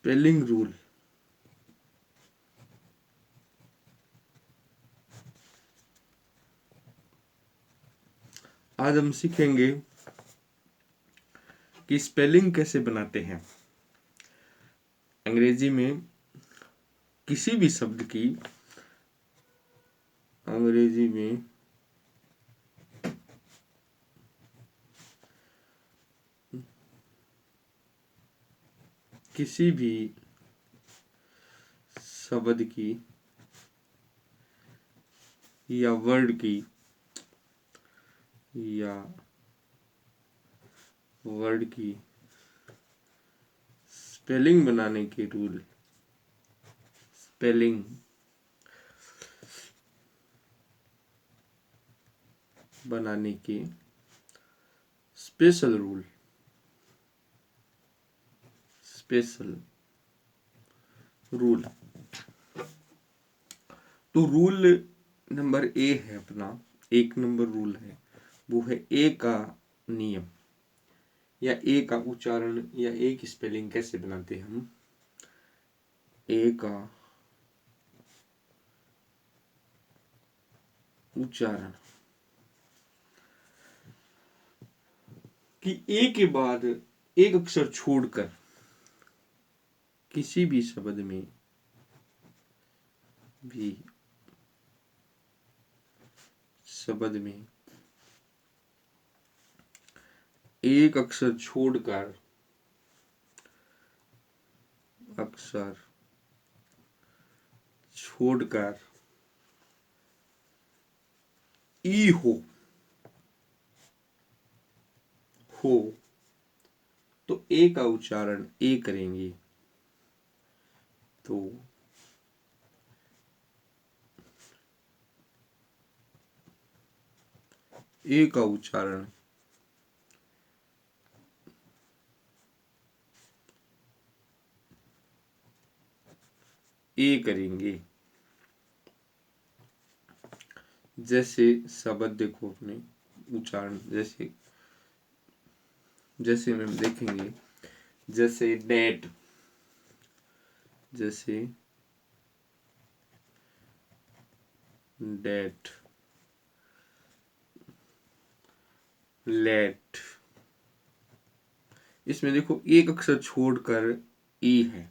Spelling rule. आज हम सीखेंगे कि स्पेलिंग कैसे बनाते हैं। अंग्रेजी में किसी भी शब्द की अंग्रेजी में किसी भी शब्द की या वर्ड की या वर्ड की स्पेलिंग बनाने के रूल, स्पेलिंग बनाने के स्पेशल रूल, स्पेशल रूल। तो रूल नंबर ए है अपना, एक नंबर रूल है वो है ए का नियम या ए का उच्चारण या ए की स्पेलिंग कैसे बनाते हैं हम। ए का उच्चारण कि ए के बाद एक अक्षर छोड़कर किसी भी शब्द में एक अक्षर छोड़कर ई हो तो ए का उच्चारण ए करेंगे। तो ए का उच्चारण ए करेंगे। जैसे शब्द देखो अपने उच्चारण, जैसे हम देखेंगे, जैसे डेट, जैसे डेट, लेट, इसमें देखो एक अक्षर छोड़कर ई है,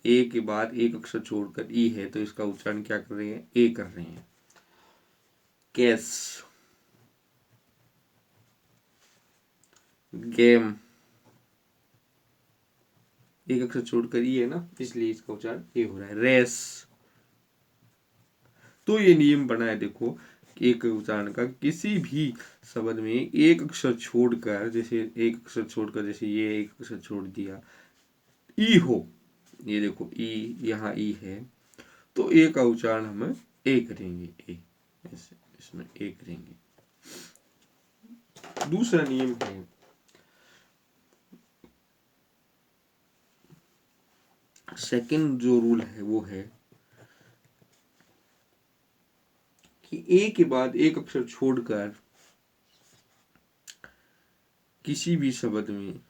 ए के बाद एक अक्षर छोड़कर ई है तो इसका उच्चारण क्या कर रहे हैं, ए कर रहे हैं। केस, गेम, एक अक्षर छोड़कर ई है ना, इसलिए इसका उच्चारण ए हो रहा है। रेस, तो ये नियम बना है देखो, एक उच्चारण का किसी भी शब्द में एक अक्षर छोड़कर, जैसे एक अक्षर छोड़कर, जैसे ये एक अक्षर छोड़ दिया, ई हो, ये देखो ई, यहाँ ई है तो ए का उच्चारण हम ए करेंगे, ए ऐसे इसमें ए करेंगे। दूसरा नियम है सेकंड, जो रूल है वो है कि ए के बाद एक अक्षर छोड़कर किसी भी शब्द में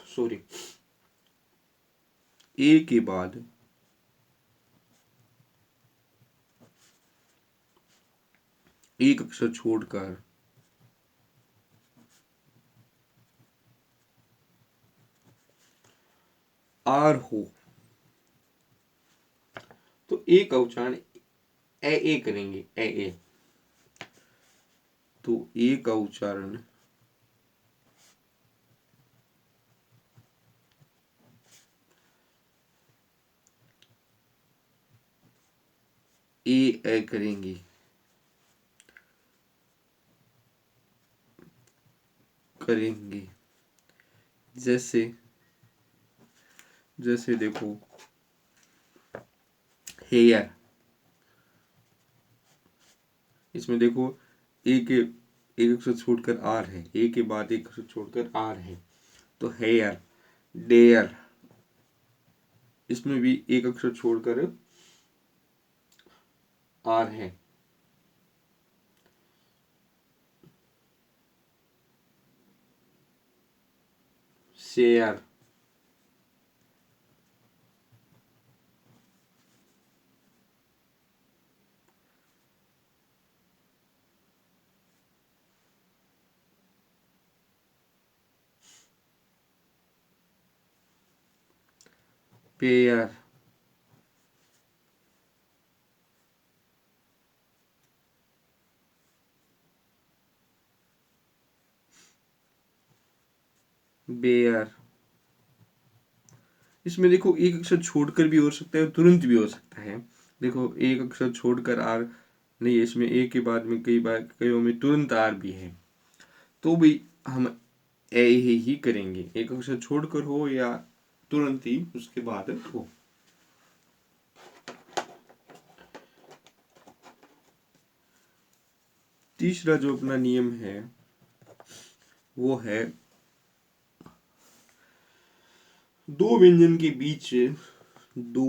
सॉरी, ए के बाद एक अक्षर छोड़कर आर हो तो ए का उच्चारण ए करेंगे, ए। तो ए का उच्चारण ए करेंगे। जैसे देखो हेयर, इसमें देखो एक अक्षर छोड़कर आर है, ए के बाद एक अक्षर छोड़कर आर है तो हेयर। डेयर, इसमें भी एक अक्षर छोड़कर आर है। Share, pair, bear. इसमें देखो एक अक्षर छोड़कर भी हो सकता है, तुरंत भी हो सकता है। देखो एक अक्षर छोड़कर आर नहीं है, इसमें ए के बाद में कई बार कईयों में तुरंत आर भी है, तो भी हम ए ही करेंगे। एक अक्षर छोड़कर हो या तुरंत ही उसके बाद हो। तीसरा जो अपना नियम है वो है दो व्यंजन के बीच, दो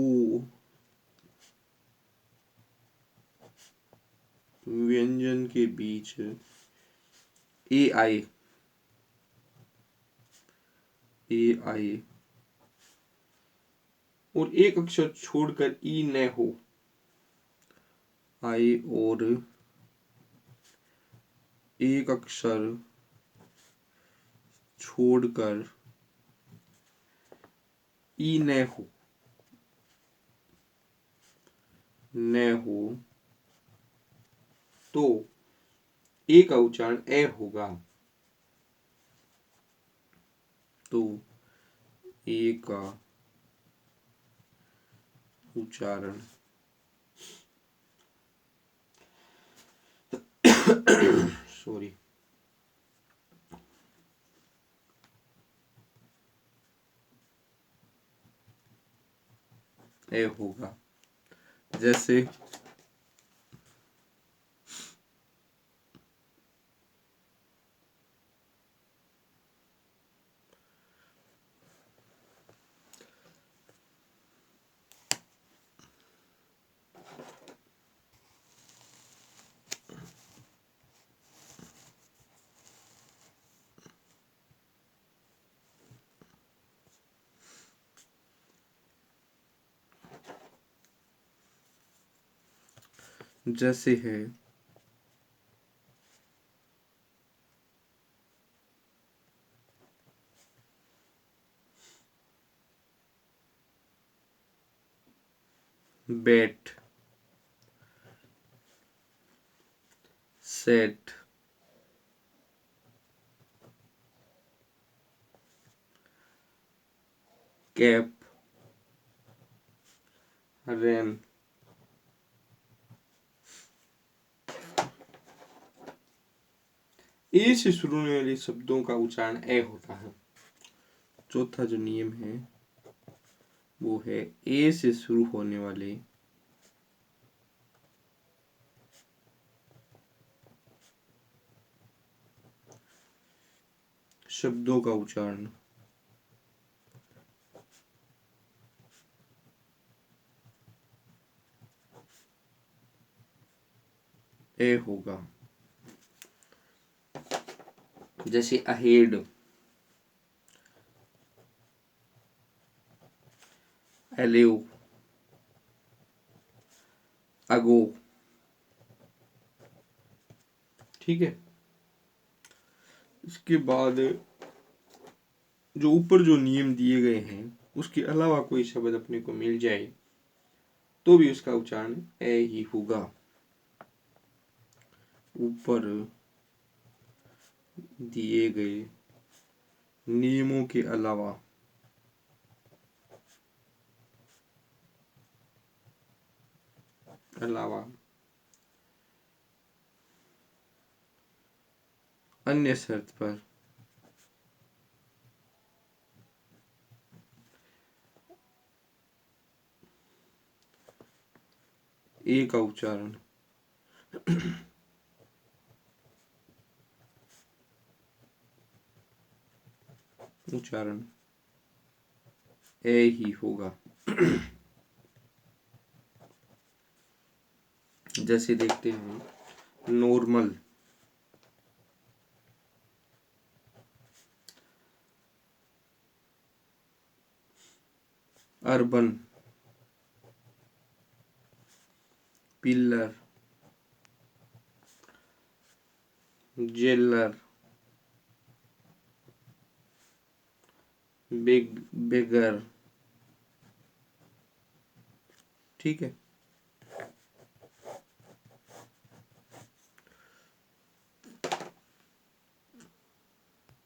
व्यंजन के बीच ए आए, ए आए और एक अक्षर छोड़कर ई न हो, आए और एक अक्षर छोड़कर ई न हो, न हो, तो ए का उच्चारण ए होगा। तो ए का उच्चारण सॉरी ए होगा। जैसे जैसे है बैट, सेट, कैप, रैन। ए से शुरू होने वाले शब्दों का उच्चारण ए होता है। चौथा जो नियम है वो है ए से शुरू होने वाले शब्दों का उच्चारण ए होगा। जैसे अहेड, एलेव, अगो। ठीक है। इसके बाद जो ऊपर जो नियम दिए गए हैं उसके अलावा कोई शब्द अपने को मिल जाए तो भी उसका उच्चारण ए ही होगा। ऊपर दिए गए नियमों के अलावा अन्य शर्त पर ए का उच्चारण ए ही होगा। जैसे देखते हैं normal, urban, pillar, jailer, big, bigger. ठीक है।